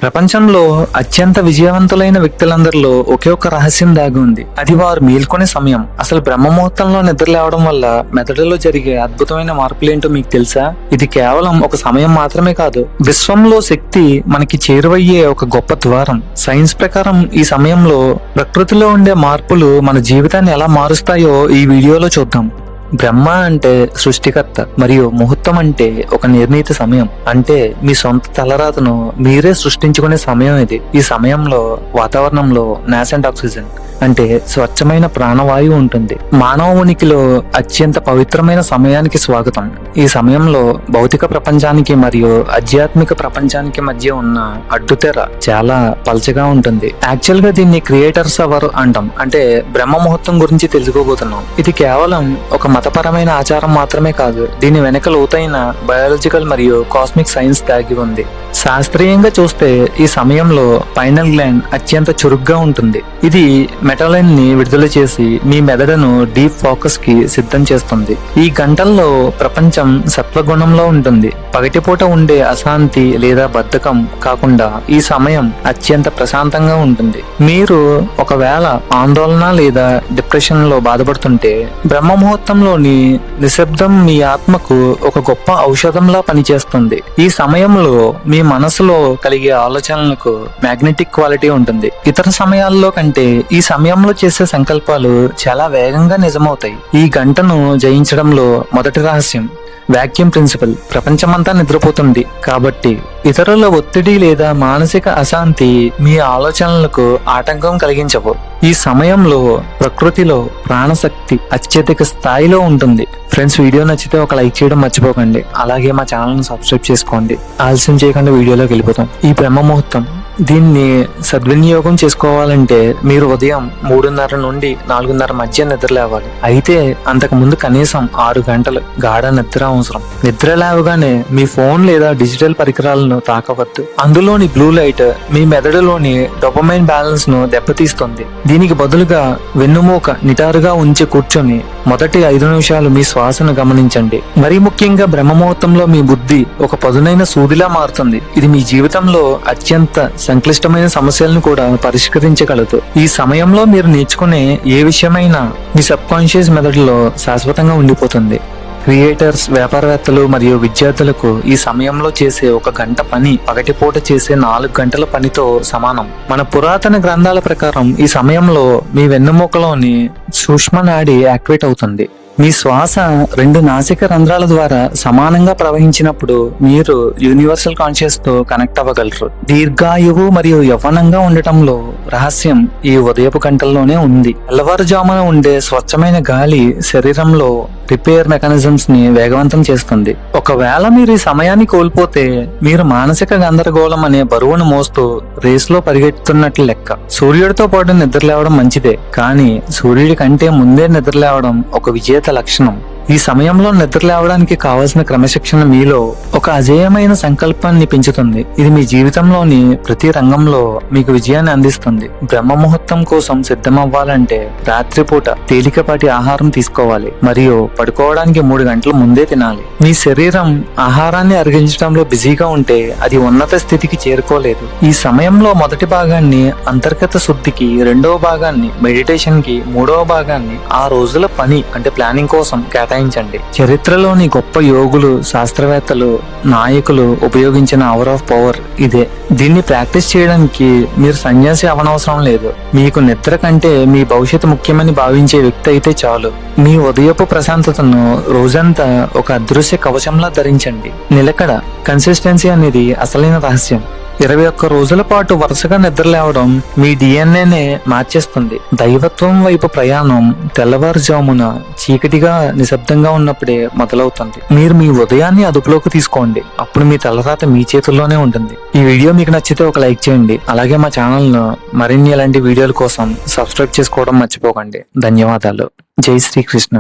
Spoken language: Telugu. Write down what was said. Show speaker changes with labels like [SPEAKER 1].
[SPEAKER 1] ప్రపంచంలో అత్యంత విజయవంతులైన వ్యక్తులందరిలో ఒకే ఒక రహస్యం దాగి ఉంది. అది వారు మేల్కొనే సమయం. అసలు బ్రహ్మ ముహూర్తంలో నిద్ర లేవడం వల్ల మెదడులో జరిగే అద్భుతమైన మార్పులేంటో మీకు తెలుసా? ఇది కేవలం ఒక సమయం మాత్రమే కాదు, విశ్వంలో శక్తి మనకి చేరువయ్యే ఒక గొప్ప ద్వారం. సైన్స్ ప్రకారం ఈ సమయంలో ప్రకృతిలో ఉండే మార్పులు మన జీవితాన్ని ఎలా మారుస్తాయో ఈ వీడియోలో చూద్దాం. బ్రహ్మ అంటే సృష్టికర్త మరియు ముహూర్తం అంటే ఒక నిర్ణీత సమయం. అంటే మీ సొంత తలరాతను మీరే సృష్టించుకునే సమయం ఇది. ఈ సమయంలో వాతావరణంలో నాసెంట్ ఆక్సిజన్ అంటే స్వచ్ఛమైన ప్రాణవాయువు ఉంటుంది. మానవ ఉనికిలో అత్యంత పవిత్రమైన సమయానికి స్వాగతం. ఈ సమయంలో భౌతిక ప్రపంచానికి మరియు ఆధ్యాత్మిక ప్రపంచానికి మధ్య ఉన్న అడ్డుతెర చాలా పల్చగా ఉంటుంది. యాక్చువల్ గా దీన్ని క్రియేటర్స్ అవర్ అంటాం. అంటే బ్రహ్మ ముహూర్తం గురించి తెలుసుకోబోతున్నాం. ఇది కేవలం ఒక మతపరమైన ఆచారం మాత్రమే కాదు, దీని వెనక లోతైన బయాలజికల్ మరియు కాస్మిక్ సైన్స్ దాగి ఉంది. శాస్త్రీయంగా చూస్తే ఈ సమయంలో పైనల్ గ్లాండ్ అత్యంత చురుగ్గా ఉంటుంది. ఇది మెటలైన్ ని విడుదల చేసి మీ మెదడును డీప్ ఫోకస్ కి సిద్ధం చేస్తుంది. ఈ గంటల్లో ప్రపంచం సత్వగుణంలో ఉంటుంది. పగటిపూట ఉండే అశాంతి లేదా బద్ధకం కాకుండా ఈ సమయం అత్యంత ప్రశాంతంగా ఉంటుంది. మీరు ఒకవేళ ఆందోళన లేదా డిప్రెషన్ లో బాధపడుతుంటే బ్రహ్మ ముహూర్తంలోని నిశ్శబ్దం మీ ఆత్మకు ఒక గొప్ప ఔషధంలా పనిచేస్తుంది. ఈ సమయంలో మీ మనసులో కలిగే ఆలోచనలకు మ్యాగ్నెటిక్ క్వాలిటీ ఉంటుంది. ఇతర సమయాల్లో కంటే ఈ సమయంలో చేసే సంకల్పాలు చాలా వేగంగా నిజమవుతాయి. ఈ గంటను జయించడంలో మొదటి రహస్యం వాక్యూమ్ ప్రిన్సిపల్. ప్రపంచమంతా నిద్రపోతుంది కాబట్టి ఇతరుల ఒత్తిడి లేదా మానసిక అశాంతి మీ ఆలోచనలకు ఆటంకం కలిగించవు. ఈ సమయంలో ప్రకృతిలో ప్రాణశక్తి అత్యధిక స్థాయిలో ఉంటుంది. ఫ్రెండ్స్, వీడియో నచ్చితే ఒక లైక్ చేయడం మర్చిపోకండి. అలాగే మా ఛానల్ ను సబ్స్క్రైబ్ చేసుకోండి. ఆలస్యం చేయకుండా వీడియోలోకి వెళ్ళిపోతాం. ఈ బ్రహ్మ ముహూర్తం దీన్ని సద్వినియోగం చేసుకోవాలంటే మీరు ఉదయం 3:30 నుండి 4:30 మధ్య నిద్ర లేవాలి. అయితే అంతకు ముందు కనీసం 6 గంటలు గాఢ నిద్ర అవసరం. నిద్ర లేవగానే మీ ఫోన్ లేదా డిజిటల్ పరికరాలను తాకవద్దు. అందులోని బ్లూ లైట్ మీ మెదడులోని డోపమైన్ బ్యాలెన్స్ ను దెబ్బతీస్తుంది. దీనికి బదులుగా వెన్నుమూక నిటారుగా ఉంచి కూర్చొని మొదటి 5 నిమిషాలు మీ శ్వాసను గమనించండి. మరీ ముఖ్యంగా బ్రహ్మ ముహూర్తంలో మీ బుద్ధి ఒక పదునైన సూదిలా మారుతుంది. ఇది మీ జీవితంలో అత్యంత సంక్లిష్టమైన సమస్యలను కూడా పరిష్కరించగలదు. ఈ సమయంలో మీరు నేర్చుకునే ఏ విషయమైనా మీ సబ్ కాన్షియస్ మెదడులో శాశ్వతంగా ఉండిపోతుంది. క్రియేటర్స్, వ్యాపారవేత్తలు మరియు విద్యార్థులకు ఈ సమయంలో చేసే 1 గంట పని పగటిపూట చేసే 4 గంటల పనితో సమానం. మన పురాతన గ్రంథాల ప్రకారం ఈ సమయంలో మీ వెన్నుముకలోని సూక్ష్మ నాడి యాక్టివేట్ అవుతుంది. మీ శ్వాస 2 నాసిక రంధ్రాల ద్వారా సమానంగా ప్రవహించినప్పుడు మీరు యూనివర్సల్ కాన్షియస్ తో కనెక్ట్ అవ్వగలరు. దీర్ఘాయువు మరియు యవ్వనంగా ఉండటంలో రహస్యం ఈ ఉదయపు గంటల్లోనే ఉంది. తెల్లవారుజామున ఉండే స్వచ్ఛమైన గాలి శరీరంలో రిపేర్ మెకానిజమ్స్ ని వేగవంతం చేస్తుంది. ఒకవేళ మీరు ఈ సమయాన్ని కోల్పోతే మీరు మానసిక గందరగోళం అనే బరువును మోస్తూ రేస్ లో పరిగెత్తుతున్నట్లు లెక్క. సూర్యుడితో పాటు నిద్ర లేవడం మంచిదే, కానీ సూర్యుడి కంటే ముందే నిద్ర లేవడం ఒక విజేత లక్షణం. ఈ సమయంలో నిద్ర లేవడానికి కావలసిన క్రమశిక్షణ మీలో ఒక అజేయమైన సంకల్పాన్ని పెంచుతుంది. ఇది మీ జీవితంలోని ప్రతి రంగంలో మీకు విజయాన్ని అందిస్తుంది. బ్రహ్మ ముహూర్తం కోసం సిద్ధమవ్వాలంటే రాత్రిపూట తేలికపాటి ఆహారం తీసుకోవాలి మరియు పడుకోవడానికి 3 గంటల ముందే తినాలి. మీ శరీరం ఆహారాన్ని అరిగించడంలో బిజీగా ఉంటే అది ఉన్నత స్థితికి చేరుకోలేదు. ఈ సమయంలో మొదటి భాగాన్ని అంతర్గత శుద్ధికి, 2వ భాగాన్ని మెడిటేషన్ కి, 3వ భాగాన్ని ఆ రోజుల పని అంటే ప్లానింగ్ కోసం కేటాయించండి. చరిత్రలోని గొప్ప యోగులు, శాస్త్రవేత్తలు, నాయకులు ఉపయోగించిన అవర్ ఆఫ్ పవర్ ఇదే. దీన్ని ప్రాక్టీస్ చేయడానికి మీరు సన్యాసి అవనవసరం లేదు. మీకు నిద్ర కంటే మీ భవిష్యత్తు ముఖ్యమని భావించే వ్యక్తి అయితే చాలు. మీ ఉదయపు ప్రశాంతతను రోజంతా ఒక అదృశ్య కవచంలా ధరించండి. నిలకడ, కన్సిస్టెన్సీ అనేది అసలైన రహస్యం. 21 రోజుల పాటు వరుసగా నిద్ర లేవడం మీ డిఎన్ఏనే మార్చేస్తుంది. దైవత్వం వైపు ప్రయాణం తెల్లవారుజామున చీకటిగా నిశ్శబ్దంగా ఉన్నప్పుడే మొదలవుతుంది. మీరు మీ ఉదయాన్ని అదుపులోకి తీసుకోండి. అప్పుడు మీ తలరాత మీ చేతుల్లోనే ఉంటుంది. ఈ వీడియో మీకు నచ్చితే ఒక లైక్ చేయండి. అలాగే మా ఛానల్ ను మరిన్ని ఇలాంటి వీడియోల కోసం సబ్స్క్రైబ్ చేసుకోవడం మర్చిపోకండి. ధన్యవాదాలు. జై శ్రీకృష్ణ.